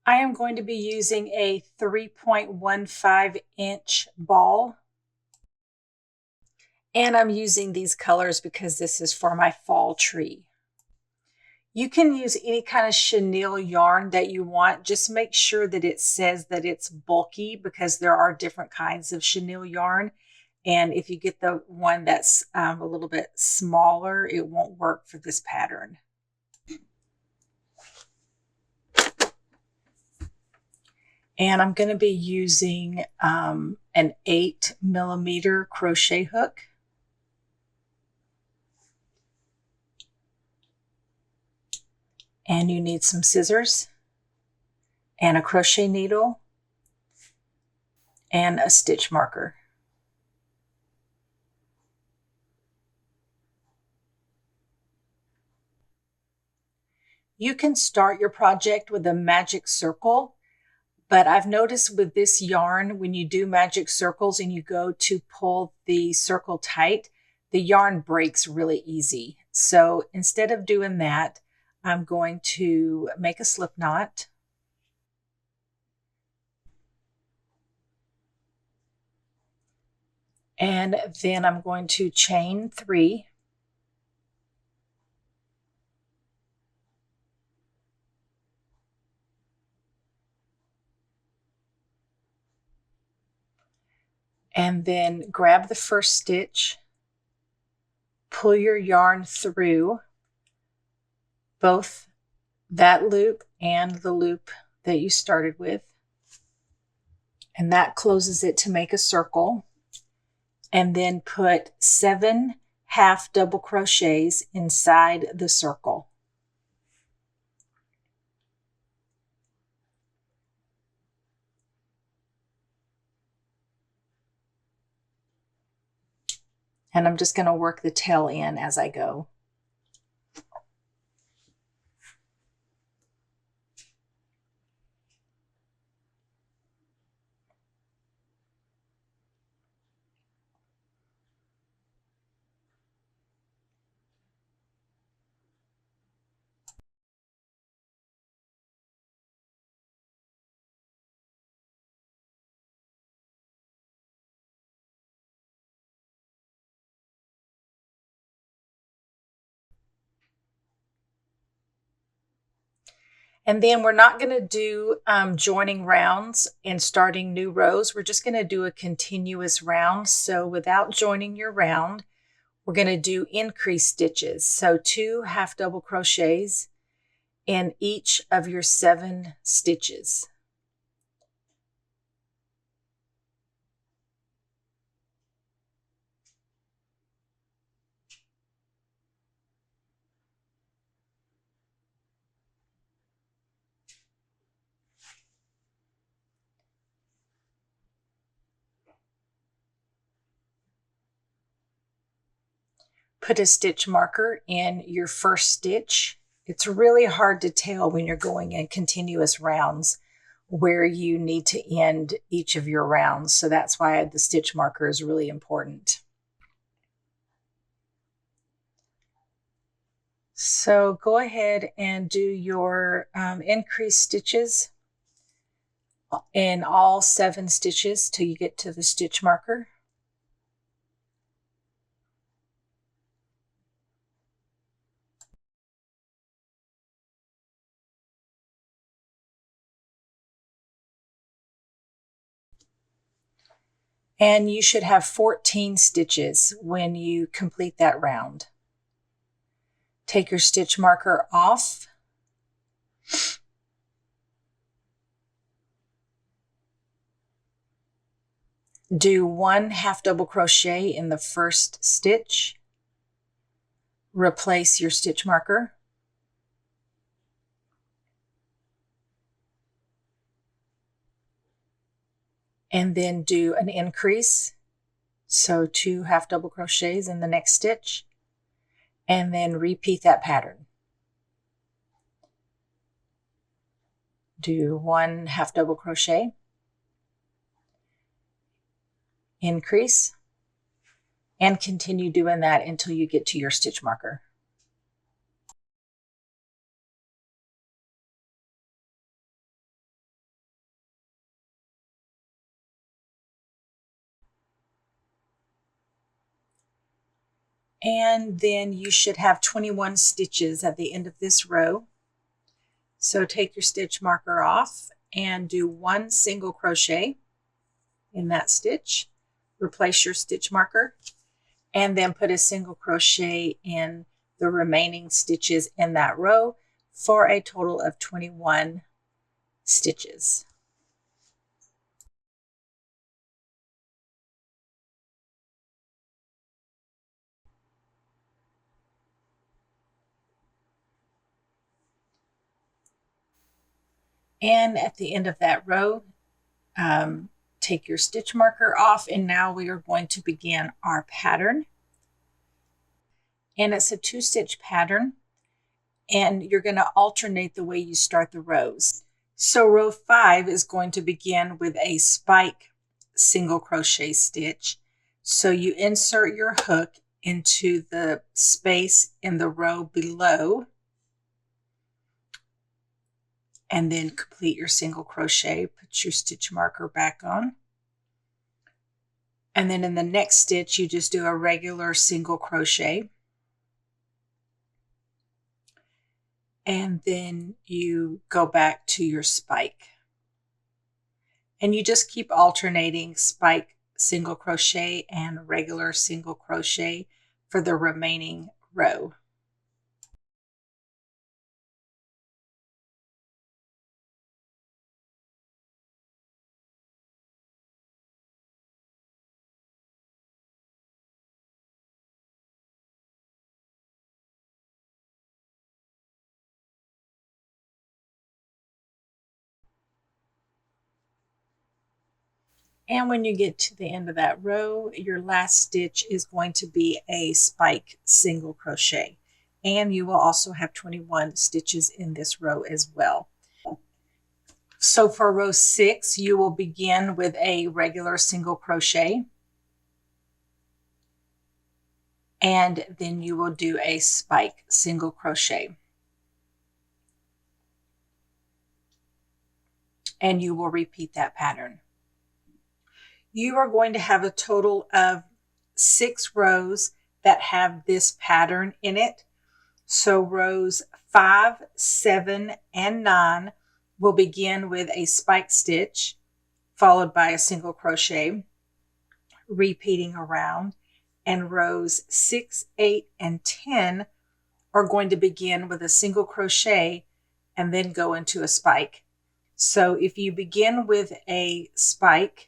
I am going to be using a 3.15-inch ball. And I'm using these colors because this is for my fall tree. You can use any kind of chenille yarn that you want. Just make sure that it says that it's bulky because there are different kinds of chenille yarn. And if you get the one that's a little bit smaller, it won't work for this pattern. And I'm going to be using an 8mm crochet hook. And you need some scissors and a crochet needle and a stitch marker. You can start your project with a magic circle, but I've noticed with this yarn, when you do magic circles and you go to pull the circle tight, the yarn breaks really easy. So instead of doing that, I'm going to make a slip knot. And then I'm going to chain 3. And then grab the first stitch, pull your yarn through both that loop and the loop that you started with. And that closes it to make a circle. And then put 7 half double crochets inside the circle. And I'm just going to work the tail in as I go. And then we're not going to do joining rounds and starting new rows. We're just going to do a continuous round. So without joining your round, we're going to do increased stitches. So 2 half double crochets in each of your 7 stitches. Put a stitch marker in your first stitch. It's really hard to tell when you're going in continuous rounds where you need to end each of your rounds. So that's why the stitch marker is really important. So go ahead and do your increased stitches in all 7 stitches till you get to the stitch marker. And you should have 14 stitches when you complete that round. Take your stitch marker off. Do 1 half double crochet in the first stitch. Replace your stitch marker. And then do an increase. So 2 half double crochets in the next stitch. And then repeat that pattern. Do 1 half double crochet. Increase. And continue doing that until you get to your stitch marker. And then you should have 21 stitches at the end of this row. So take your stitch marker off and do 1 single crochet in that stitch. Replace your stitch marker and then put a single crochet in the remaining stitches in that row for a total of 21 stitches. And at the end of that row, take your stitch marker off, and now we are going to begin our pattern. And it's a 2-stitch pattern, and you're going to alternate the way you start the rows. So row 5 is going to begin with a spike single crochet stitch. So you insert your hook into the space in the row below, and then complete your single crochet. Put your stitch marker back on. And then in the next stitch, you just do a regular single crochet. And then you go back to your spike. And you just keep alternating spike, single crochet, and regular single crochet for the remaining row. And when you get to the end of that row, your last stitch is going to be a spike single crochet. And you will also have 21 stitches in this row as well. So for row 6, you will begin with a regular single crochet. And then you will do a spike single crochet. And you will repeat that pattern. You are going to have a total of 6 rows that have this pattern in it. So rows 5, 7, and 9 will begin with a spike stitch followed by a single crochet, repeating around. And rows 6, 8, and 10 are going to begin with a single crochet and then go into a spike. So if you begin with a spike,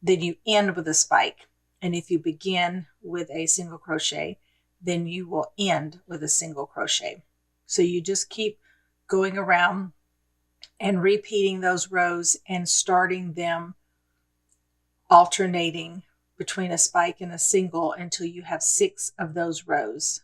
then you end with a spike. And if you begin with a single crochet, then you will end with a single crochet. So you just keep going around and repeating those rows and starting them alternating between a spike and a single until you have 6 of those rows.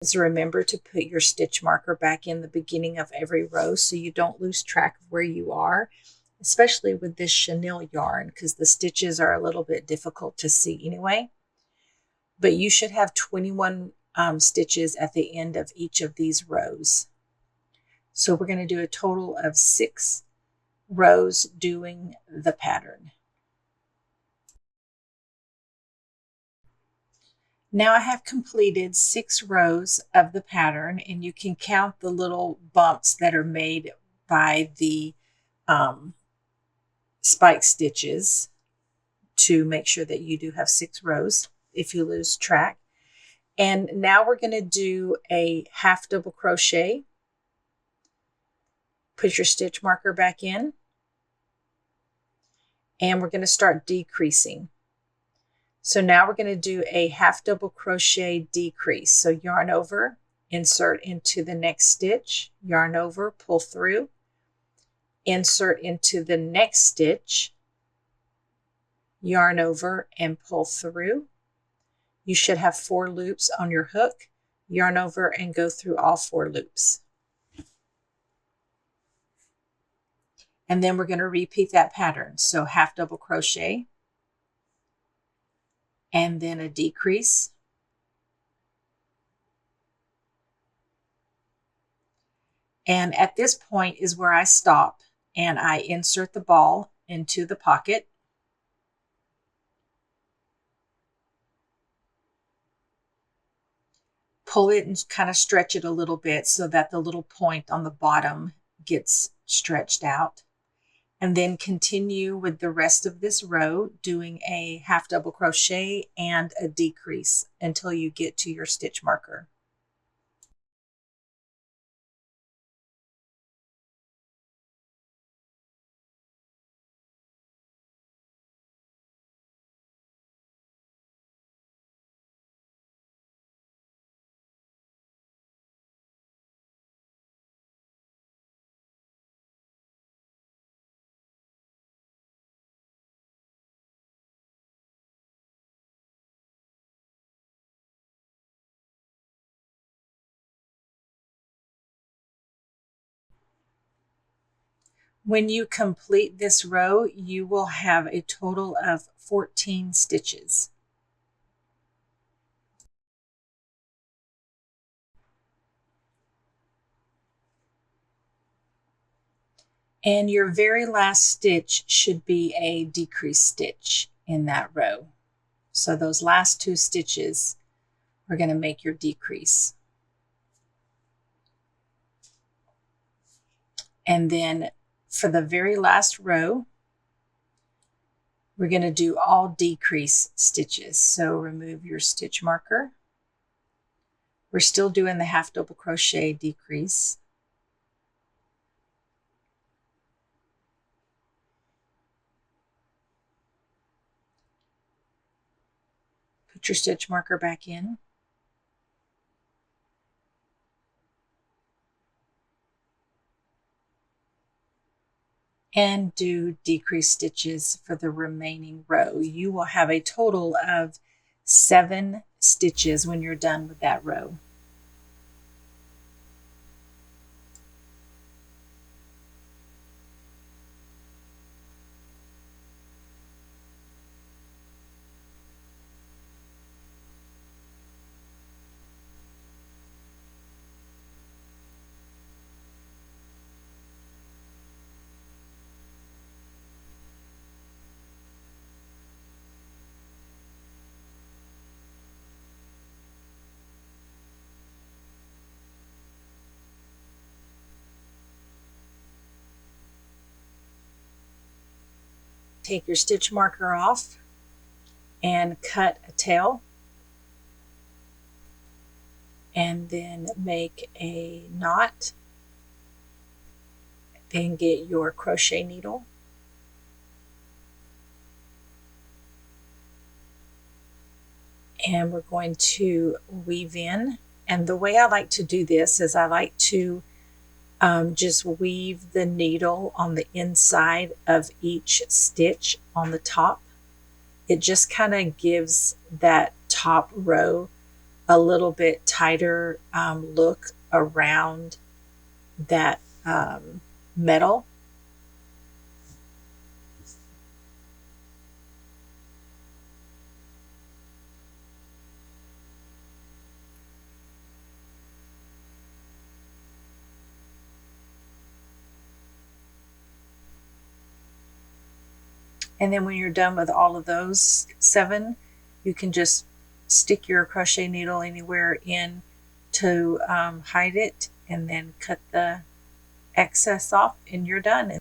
So remember to put your stitch marker back in the beginning of every row so you don't lose track of where you are, especially with this chenille yarn because the stitches are a little bit difficult to see anyway. But you should have 21 stitches at the end of each of these rows. So we're going to do a total of 6 rows doing the pattern. Now I have completed 6 rows of the pattern, and you can count the little bumps that are made by the spike stitches to make sure that you do have 6 rows if you lose track. And now we're going to do a half double crochet. Put your stitch marker back in, and we're going to start decreasing. So now we're going to do a half double crochet decrease. So yarn over, insert into the next stitch, yarn over, pull through, insert into the next stitch, yarn over and pull through. You should have 4 loops on your hook, yarn over and go through all 4 loops. And then we're going to repeat that pattern. So half double crochet, and then a decrease, And at this point is where I stop and I insert the ball into the pocket. Pull it and kind of stretch it a little bit so that the little point on the bottom gets stretched out. And then continue with the rest of this row doing a half double crochet and a decrease until you get to your stitch marker. When you complete this row, you will have a total of 14 stitches. And your very last stitch should be a decrease stitch in that row. So those last 2 stitches are going to make your decrease. And then for the very last row, we're going to do all decrease stitches. So remove your stitch marker. We're still doing the half double crochet decrease. Put your stitch marker back in. And do decrease stitches for the remaining row. You will have a total of 7 stitches when you're done with that row. Take your stitch marker off and cut a tail, and then make a knot. Then get your crochet needle and we're going to weave in. And the way I like to do this is I like to just weave the needle on the inside of each stitch on the top. It just kind of gives that top row a little bit tighter look around that metal. And then when you're done with all of those 7, you can just stick your crochet needle anywhere in to hide it, and then cut the excess off and you're done.